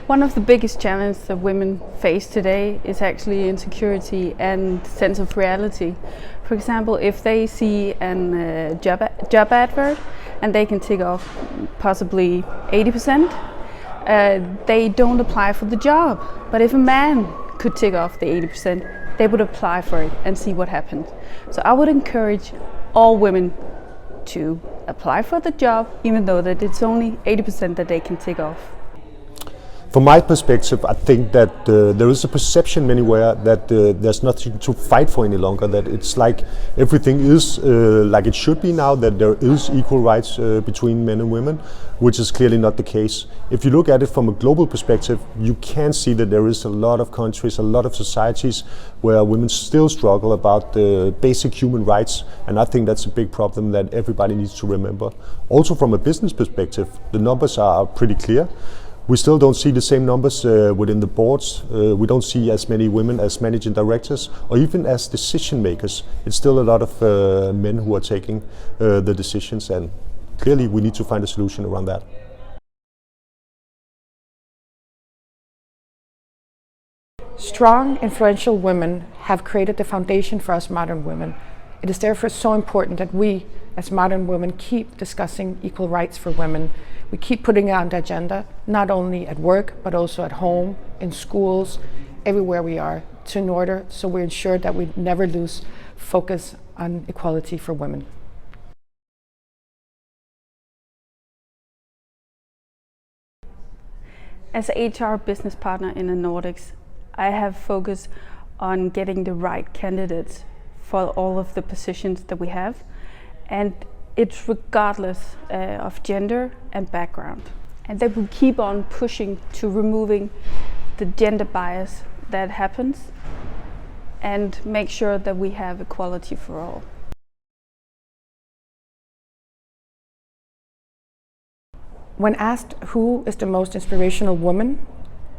One of the biggest challenges that women face today is actually insecurity and sense of reality. For example, if they see a job advert and they can tick off possibly 80%, they don't apply for the job. But if a man could tick off the 80%, they would apply for it and see what happens. So I would encourage all women to apply for the job, even though that it's only 80% that they can tick off. From my perspective, I think that there is a perception anywhere that there's nothing to fight for any longer, that it's like everything is like it should be now, that there is equal rights between men and women, which is clearly not the case. If you look at it from a global perspective, you can see that there is a lot of countries, a lot of societies where women still struggle about the basic human rights, and I think that's a big problem that everybody needs to remember. Also from a business perspective, the numbers are pretty clear. We still don't see the same numbers within the boards. We don't see as many women as managing directors or even as decision makers. It's still a lot of men who are taking the decisions, and clearly we need to find a solution around that. Strong, influential women have created the foundation for us modern women. It is therefore so important that we, as modern women, keep discussing equal rights for women. We keep putting it on the agenda, not only at work, but also at home, in schools, everywhere we are, in order so we ensure that we never lose focus on equality for women. As an HR business partner in the Nordics, I have focused on getting the right candidates for all of the positions that we have, and it's regardless of gender and background. And they will keep on pushing to removing the gender bias that happens and make sure that we have equality for all. When asked who is the most inspirational woman,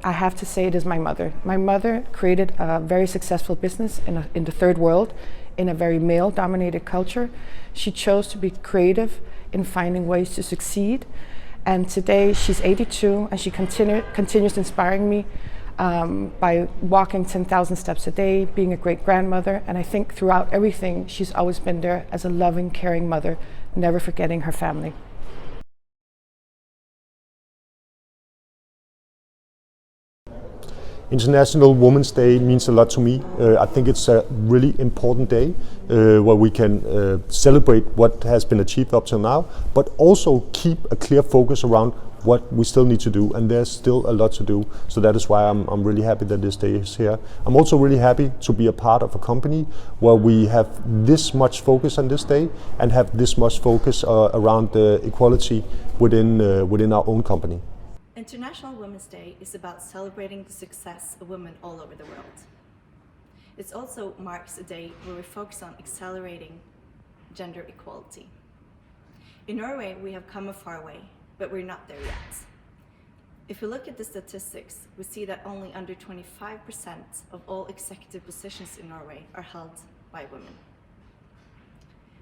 I have to say it is my mother. My mother created a very successful business in the third world, in a very male-dominated culture. She chose to be creative in finding ways to succeed. And today she's 82 and she continues inspiring me by walking 10,000 steps a day, being a great grandmother. And I think throughout everything, she's always been there as a loving, caring mother, never forgetting her family. International Women's Day means a lot to me. I think it's a really important day where we can celebrate what has been achieved up till now, but also keep a clear focus around what we still need to do, and there's still a lot to do. So that is why I'm really happy that this day is here. I'm also really happy to be a part of a company where we have this much focus on this day and have this much focus around equality within our own company. International Women's Day is about celebrating the success of women all over the world. It also marks a day where we focus on accelerating gender equality. In Norway, we have come a far way, but we're not there yet. If we look at the statistics, we see that only under 25% of all executive positions in Norway are held by women.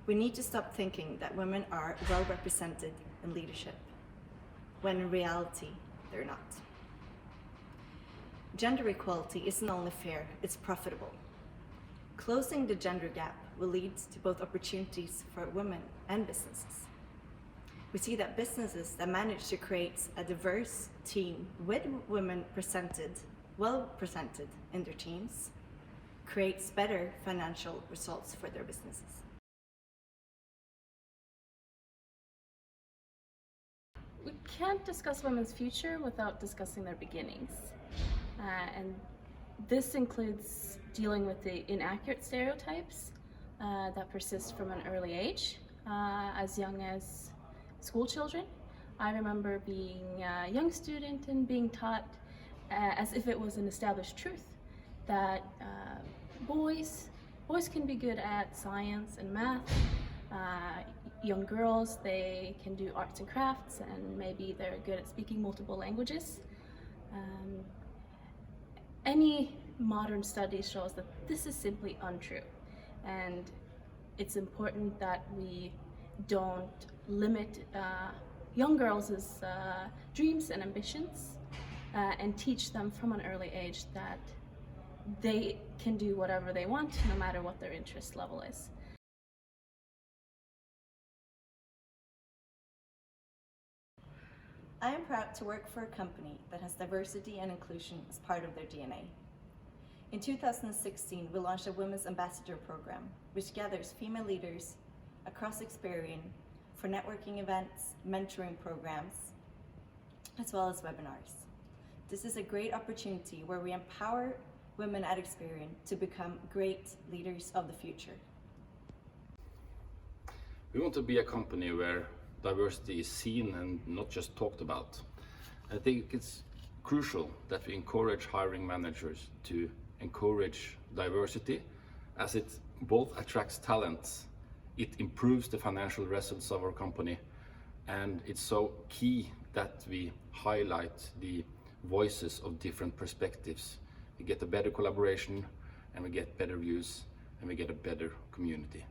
We need to stop thinking that women are well represented in leadership, when in reality, they're not. Gender equality isn't only fair, it's profitable. Closing the gender gap will lead to both opportunities for women and businesses. We see that businesses that manage to create a diverse team with women well presented in their teams, creates better financial results for their businesses. We can't discuss women's future without discussing their beginnings. And this includes dealing with the inaccurate stereotypes that persist from an early age, as young as school children. I remember being a young student and being taught as if it was an established truth that boys can be good at science and math. Young girls, they can do arts and crafts, and maybe they're good at speaking multiple languages. Any modern study shows that this is simply untrue, and it's important that we don't limit young girls' dreams and ambitions and teach them from an early age that they can do whatever they want, no matter what their interest level is. I am proud to work for a company that has diversity and inclusion as part of their DNA. In 2016, we launched a Women's Ambassador program, which gathers female leaders across Experian for networking events, mentoring programs, as well as webinars. This is a great opportunity where we empower women at Experian to become great leaders of the future. We want to be a company where diversity is seen and not just talked about. I think it's crucial that we encourage hiring managers to encourage diversity, as it both attracts talents, it improves the financial results of our company, and it's so key that we highlight the voices of different perspectives. We get a better collaboration, and we get better views, and we get a better community.